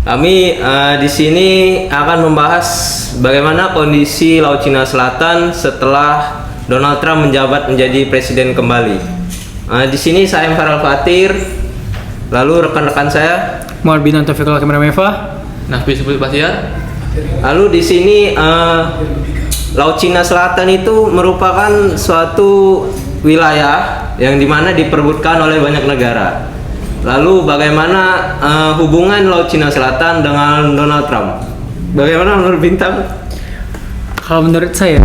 Kami di sini akan membahas bagaimana kondisi Laut Cina Selatan setelah Donald Trump menjabat menjadi presiden kembali. Di sini saya Farel Fatir, lalu rekan-rekan saya Muhammad bin Taufik Al-Kamera Meva, Nafis Bahtiar. Lalu di sini Laut Cina Selatan itu merupakan suatu wilayah yang dimana diperebutkan oleh banyak negara. Lalu bagaimana hubungan Laut Cina Selatan dengan Donald Trump? Bagaimana menurut Bintang? Kalau menurut saya,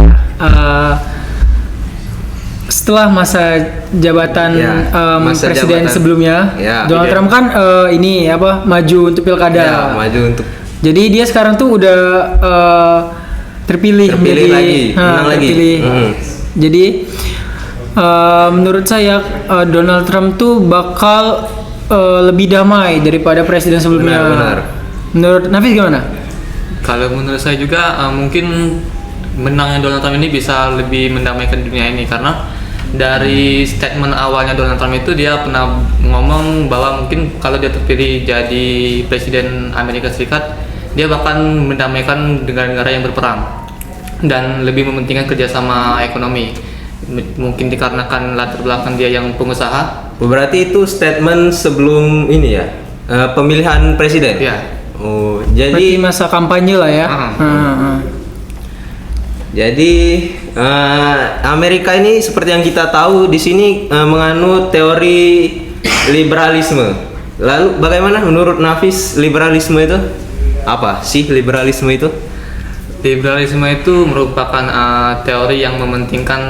setelah masa jabatan masa presiden jabatan sebelumnya, Donald Trump kan maju untuk pilkada. Ya, maju untuk. Jadi dia sekarang tuh udah terpilih lagi, menang lagi. Jadi menurut saya Donald Trump tuh bakal lebih damai daripada presiden sebelumnya. Benar. Menurut Nafis gimana? Kalau menurut saya juga mungkin menangnya Donald Trump ini bisa lebih mendamaikan dunia ini, karena dari statement awalnya Donald Trump itu dia pernah ngomong bahwa mungkin kalau dia terpilih jadi presiden Amerika Serikat, dia bahkan mendamaikan negara-negara yang berperang dan lebih mementingkan kerjasama ekonomi. Mungkin dikarenakan latar belakang dia yang pengusaha. Berarti itu statement sebelum ini ya, pemilihan presiden. Ya. Oh, Berarti jadi masa kampanye lah ya. Jadi Amerika ini seperti yang kita tahu di sini menganut teori liberalisme. Lalu bagaimana menurut Nafis liberalisme itu? Apa sih liberalisme itu? Liberalisme itu merupakan teori yang mementingkan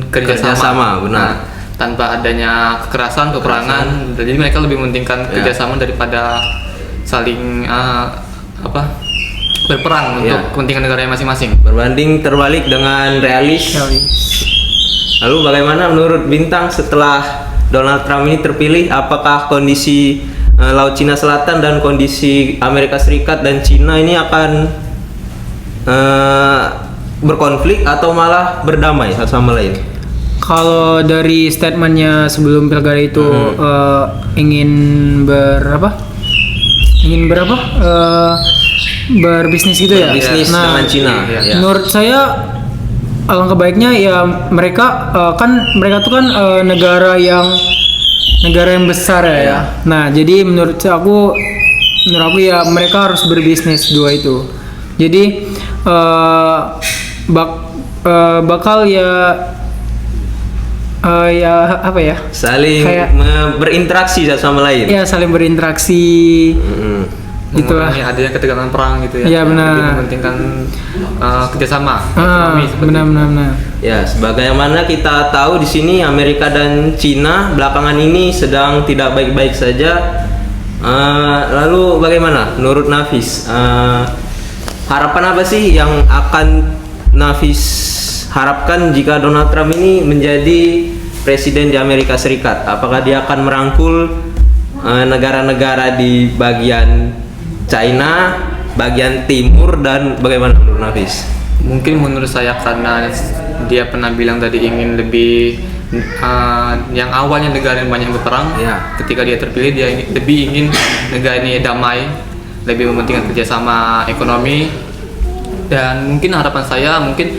kerjasama. Benar. Tanpa adanya kekerasan, peperangan. Jadi mereka lebih mementingkan kerjasama daripada saling berperang untuk kepentingan negara masing-masing. Berbanding terbalik dengan realis. Lalu bagaimana menurut Bintang setelah Donald Trump ini terpilih? Apakah kondisi Laut Cina Selatan dan kondisi Amerika Serikat dan Cina ini akan berkonflik atau malah berdamai satu sama lain? Kalau dari statementnya sebelum pilkada itu ingin berbisnis gitu ya. Berbisnis dengan Cina. Menurut saya alangkah baiknya ya mereka tuh kan negara yang besar ya. Nah, jadi menurut aku ya mereka harus berbisnis dua itu. Jadi bakal saling berinteraksi satu sama lain. Ya, saling berinteraksi. Itulah. Adanya ketegangan perang gitu ya. Iya, benar. Lebih mementingkan kerjasama ekonomi seperti benar. Ya, sebagaimana kita tahu di sini Amerika dan Cina belakangan ini sedang tidak baik-baik saja. Lalu bagaimana menurut Nafis? Harapan apa sih yang akan Nafis harapkan jika Donald Trump ini menjadi presiden di Amerika Serikat? Apakah dia akan merangkul negara-negara di bagian China, bagian timur, dan bagaimana menurut Nafis? Mungkin menurut saya karena dia pernah bilang tadi ingin lebih yang awalnya negara yang banyak berperang, ketika dia terpilih dia lebih ingin negara ini damai, lebih mementingkan kerjasama ekonomi. Dan mungkin harapan saya mungkin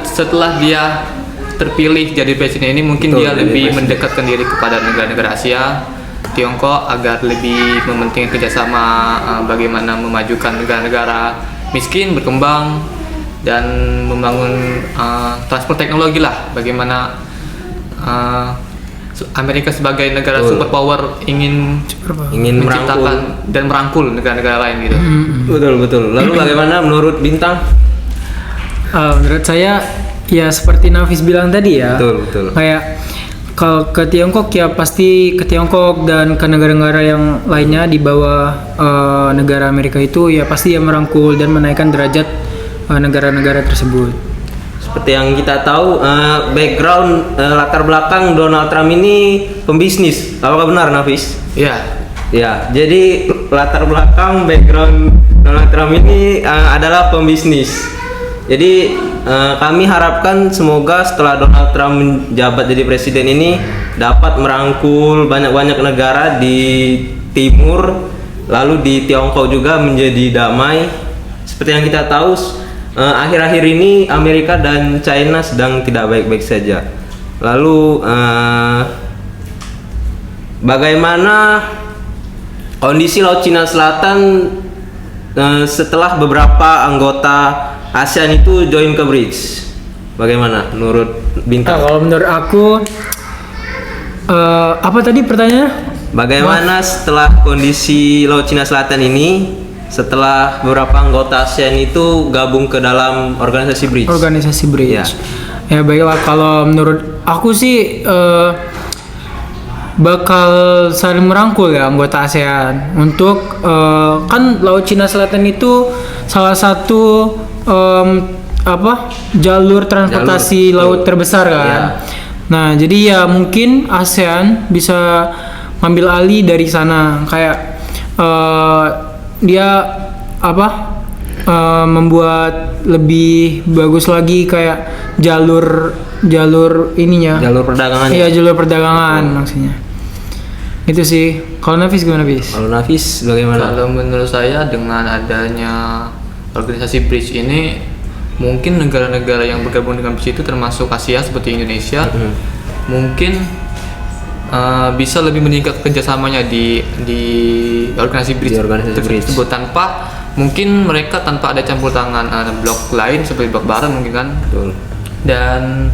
setelah dia terpilih jadi presiden ini mungkin dia lebih mendekatkan diri kepada negara-negara Asia, Tiongkok, agar lebih mementingkan kerjasama bagaimana memajukan negara-negara miskin berkembang dan membangun transport teknologi lah. Bagaimana Amerika sebagai negara superpower ingin menciptakan dan merangkul negara-negara lain gitu. Betul. Lalu bagaimana menurut Bintang? Menurut saya ya seperti Nafis bilang tadi ya. Betul. Kayak kalau ke Tiongkok ya pasti ke Tiongkok dan ke negara-negara yang lainnya di bawah negara Amerika itu ya pasti ya merangkul dan menaikkan derajat negara-negara tersebut. Seperti yang kita tahu, background latar belakang Donald Trump ini pembisnis. Apakah benar, Nafis? Iya. Ya, jadi latar belakang background Donald Trump ini adalah pembisnis. Jadi kami harapkan semoga setelah Donald Trump menjabat jadi presiden ini dapat merangkul banyak-banyak negara di timur lalu di Tiongkok juga menjadi damai. Seperti yang kita tahu, akhir-akhir ini Amerika dan China sedang tidak baik-baik saja. Lalu bagaimana kondisi Laut Cina Selatan setelah beberapa anggota ASEAN itu join ke BRICS? Bagaimana menurut Bintang? Kalau menurut aku apa tadi pertanyaannya? Bagaimana setelah kondisi Laut Cina Selatan ini, setelah beberapa anggota ASEAN itu gabung ke dalam organisasi BRICS? Organisasi BRICS. Ya baiklah, kalau menurut aku sih bakal saling merangkul ya anggota ASEAN untuk kan Laut Cina Selatan itu salah satu jalur transportasi laut terbesar kan. Ya. Nah, jadi ya mungkin ASEAN bisa ngambil alih dari sana, kayak dia membuat lebih bagus lagi kayak jalur ininya. Jalur perdagangan. Iya, jalur perdagangan maksudnya. Itu sih. Kalau Nafis gimana, Bis? Kalau Nafis bagaimana? Kalau menurut saya dengan adanya organisasi BRICS ini, mungkin negara-negara yang bergabung dengan BRICS itu termasuk Asia seperti Indonesia, mungkin bisa lebih meningkat kerjasamanya di organisasi BRICS tersebut, tanpa mungkin mereka tanpa ada campur tangan blok lain seperti blok barat mungkin kan. Betul. Dan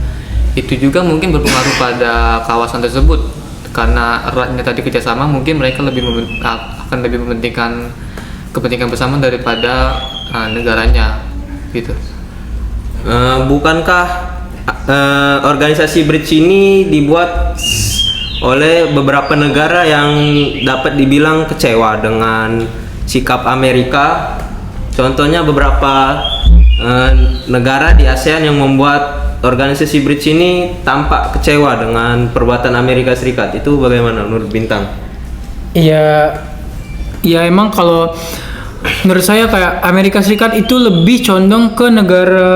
itu juga mungkin berpengaruh pada kawasan tersebut, karena eratnya tadi kerjasama, mungkin mereka akan lebih mementingkan kepentingan bersama daripada negaranya gitu. Bukankah organisasi BRICS ini dibuat oleh beberapa negara yang dapat dibilang kecewa dengan sikap Amerika? Contohnya beberapa negara di ASEAN yang membuat organisasi BRICS ini tampak kecewa dengan perbuatan Amerika Serikat. Itu bagaimana menurut Bintang? Iya, ya emang kalau menurut saya kayak Amerika Serikat itu lebih condong ke negara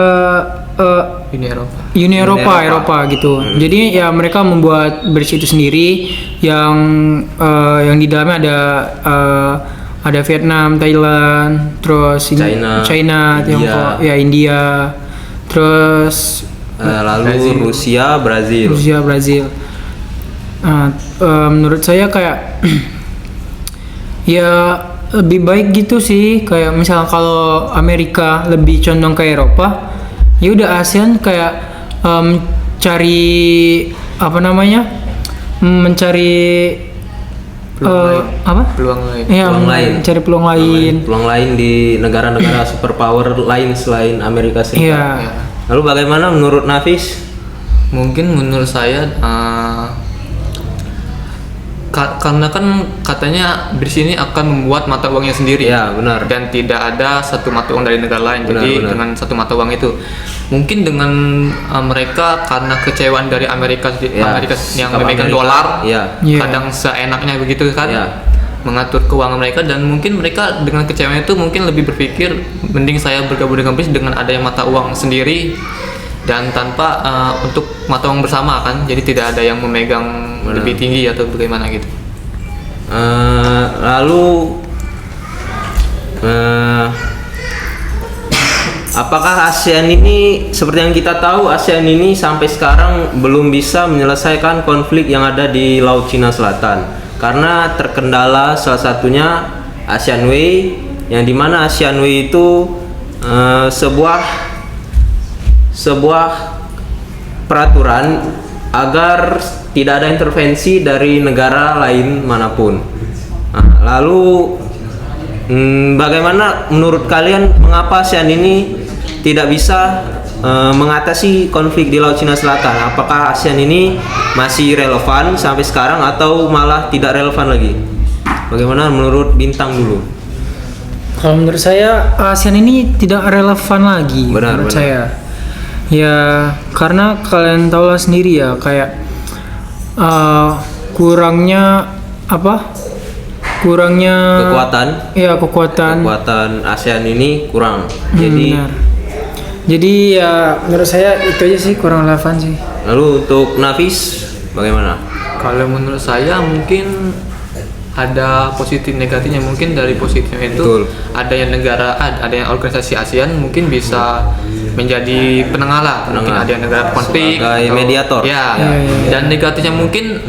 Uni Eropa gitu. Jadi ya mereka membuat BRICS itu sendiri yang di dalamnya ada Vietnam, Thailand, terus China, Tiongkok, ya India, terus lalu Rusia, Brazil. Menurut saya kayak ya lebih baik gitu sih, kayak misalnya kalau Amerika lebih condong ke Eropa, ya udah ASEAN kayak cari mencari peluang lain. Ya, mencari peluang lain di negara-negara superpower lain selain Amerika Serikat. Iya. Lalu bagaimana menurut Nafis? Mungkin menurut saya karena kan katanya BRICS ini akan membuat mata uangnya sendiri. Ya, benar. Dan tidak ada satu mata uang dari negara lain. Benar. Dengan satu mata uang itu, mungkin dengan mereka karena kecewaan dari Amerika yang memegang dolar, kadang seenaknya begitu kan, mengatur keuangan mereka, dan mungkin mereka dengan kecewaan itu mungkin lebih berpikir mending saya bergabung dengan BRICS dengan adanya mata uang sendiri dan tanpa untuk mata uang bersama kan, jadi tidak ada yang memegang lebih tinggi atau bagaimana gitu. Lalu apakah ASEAN ini, seperti yang kita tahu, ASEAN ini sampai sekarang belum bisa menyelesaikan konflik yang ada di Laut Cina Selatan karena terkendala salah satunya ASEAN Way, yang dimana ASEAN Way itu sebuah peraturan agar tidak ada intervensi dari negara lain manapun. Lalu bagaimana menurut kalian, mengapa ASEAN ini tidak bisa mengatasi konflik di Laut Cina Selatan? Apakah ASEAN ini masih relevan sampai sekarang atau malah tidak relevan lagi? Bagaimana menurut Bintang dulu? Kalau menurut saya ASEAN ini tidak relevan lagi. Benar. Saya. Ya karena kalian tahu lah sendiri ya, kayak kurangnya kekuatan ASEAN ini kurang. Jadi ya menurut saya itu aja sih, kurang relevan sih. Lalu untuk Nafis bagaimana? Kalau menurut saya mungkin ada positif negatifnya. Mungkin dari positifnya itu Betul. ada yang organisasi ASEAN mungkin bisa menjadi penengah lah. Mungkin ada yang negara konflik Sebagai atau- mediator. ya. Dan negatifnya mungkin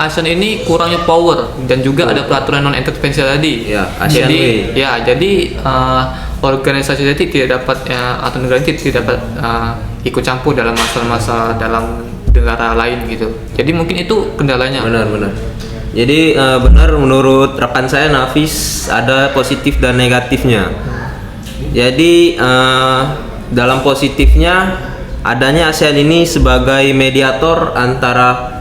ASEAN ini kurangnya power dan juga ada peraturan non intervensi tadi. Ya, ASEAN jadi Way. jadi organisasi tadi tidak dapat atau negara ini tidak dapat ikut campur dalam masalah-masalah dalam negara lain gitu. Jadi mungkin itu kendalanya. Benar. Jadi benar menurut rekan saya Nafis ada positif dan negatifnya. Jadi dalam positifnya adanya ASEAN ini sebagai mediator antara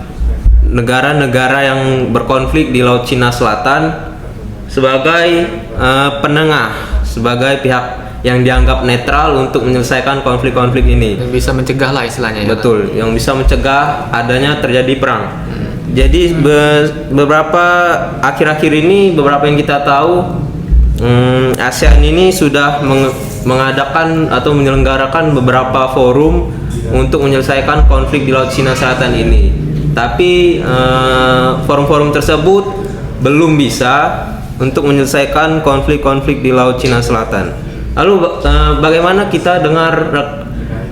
negara-negara yang berkonflik di Laut Cina Selatan sebagai penengah, sebagai pihak yang dianggap netral untuk menyelesaikan konflik-konflik ini. Dan bisa mencegah lah istilahnya. ya. Betul, yang bisa mencegah adanya terjadi perang. Jadi beberapa akhir-akhir ini beberapa yang kita tahu ASEAN ini sudah mengadakan atau menyelenggarakan beberapa forum untuk menyelesaikan konflik di Laut Cina Selatan ini. Tapi forum-forum tersebut belum bisa untuk menyelesaikan konflik-konflik di Laut Cina Selatan. Lalu bagaimana kita dengar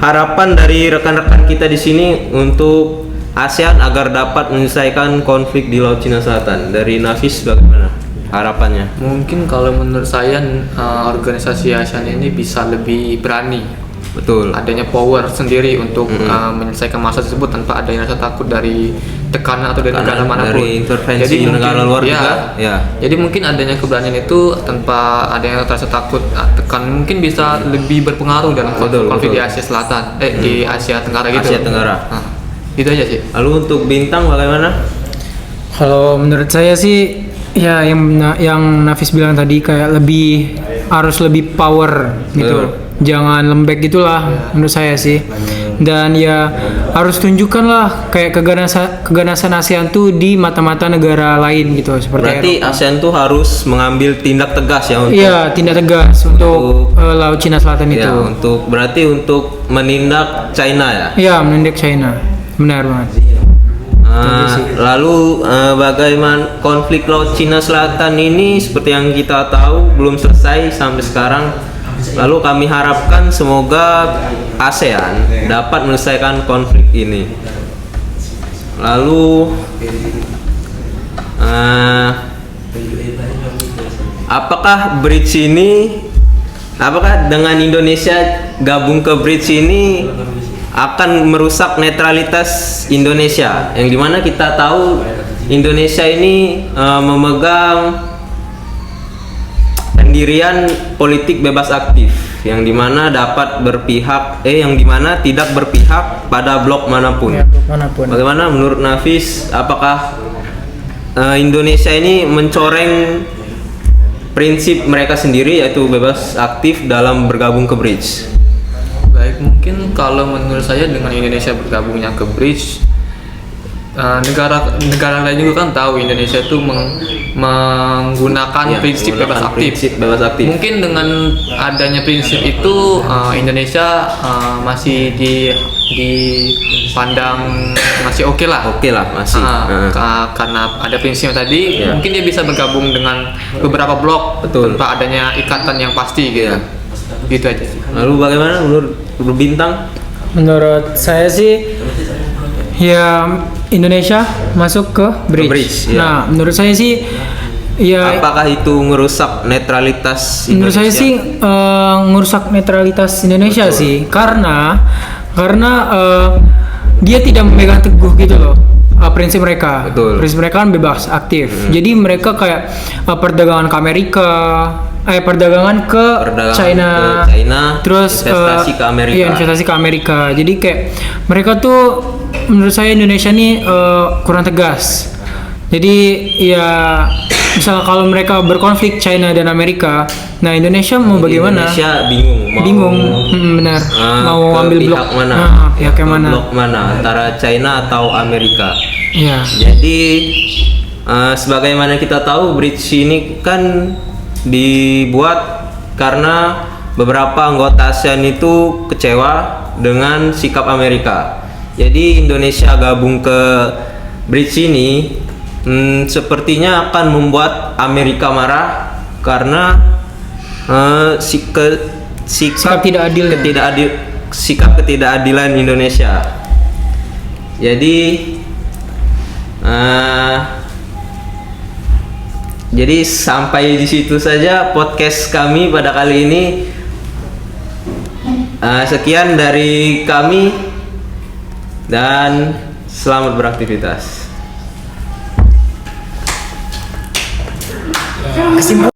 harapan dari rekan-rekan kita di sini untuk ASEAN agar dapat menyelesaikan konflik di Laut Cina Selatan? Dari Nafis bagaimana harapannya? Mungkin kalau menurut saya organisasi ASEAN ini bisa lebih berani. Betul. Adanya power sendiri untuk menyelesaikan masalah tersebut tanpa adanya rasa takut dari tekanan atau dari negara manapun. Dari intervensi negara luar juga. Ya. Jadi mungkin adanya keberanian itu tanpa adanya rasa takut, tekan mungkin bisa lebih berpengaruh dalam konflik di Asia Selatan, di Asia Tenggara gitu. Asia Tenggara. Nah, itu aja sih. Lalu untuk Bintang bagaimana? Kalau menurut saya sih ya yang Nafis bilang tadi kayak harus lebih power gitu. Jangan lembek gitulah menurut saya sih. Dan ya harus tunjukkan lah kayak keganasan ASEAN tuh di mata-mata negara lain gitu seperti Berarti ASEAN tuh harus mengambil tindak tegas ya untuk iya, tindak tegas untuk Laut Cina Selatan ya, itu. untuk menindak China ya. Iya, menindak China. Benar banget. Lalu bagaimana konflik Laut Cina Selatan ini seperti yang kita tahu belum selesai sampai sekarang. Lalu kami harapkan semoga ASEAN dapat menyelesaikan konflik ini. Lalu apakah dengan Indonesia gabung ke bridge ini akan merusak netralitas Indonesia, yang dimana kita tahu Indonesia ini memegang pendirian politik bebas aktif, yang dimana yang dimana tidak berpihak pada blok manapun. Ya, manapun. Bagaimana menurut Nafis, apakah Indonesia ini mencoreng prinsip mereka sendiri yaitu bebas aktif dalam bergabung ke bridge? Baik, mungkin kalau menurut saya dengan Indonesia bergabungnya ke bridge, negara lain juga kan tahu Indonesia itu menggunakan prinsip bebas aktif. Mungkin dengan adanya prinsip itu Indonesia masih dipandang masih oke lah. Masih. Karena ada prinsipnya tadi, mungkin dia bisa bergabung dengan beberapa blok tanpa adanya ikatan yang pasti gitu. Gitu aja sih. Lalu bagaimana menurut Bintang? Menurut saya sih ya Indonesia masuk ke bridge. Nah, menurut saya sih ya apakah itu merusak netralitas Indonesia? Menurut saya sih ngerusak netralitas Indonesia sih karena dia tidak memegang teguh gitu loh prinsip mereka. Prinsip mereka kan bebas aktif. Jadi mereka kayak perdagangan ke Amerika, perdagangan ke China, terus investasi ke Amerika. Iya, investasi ke Amerika. Jadi kayak mereka tuh menurut saya Indonesia nih kurang tegas. Jadi ya misalnya kalau mereka berkonflik China dan Amerika, nah Indonesia mau bagaimana? Indonesia bingung. Benar. Mau ambil blok mana? Pihak yang mana? Blok mana? Antara China atau Amerika? Iya. Jadi sebagaimana kita tahu bridge ini kan dibuat karena beberapa anggota ASEAN itu kecewa dengan sikap Amerika. Jadi Indonesia gabung ke bridge ini sepertinya akan membuat Amerika marah karena sikap ketidakadilan Indonesia. Jadi sampai di situ saja podcast kami pada kali ini. Sekian dari kami dan selamat beraktivitas.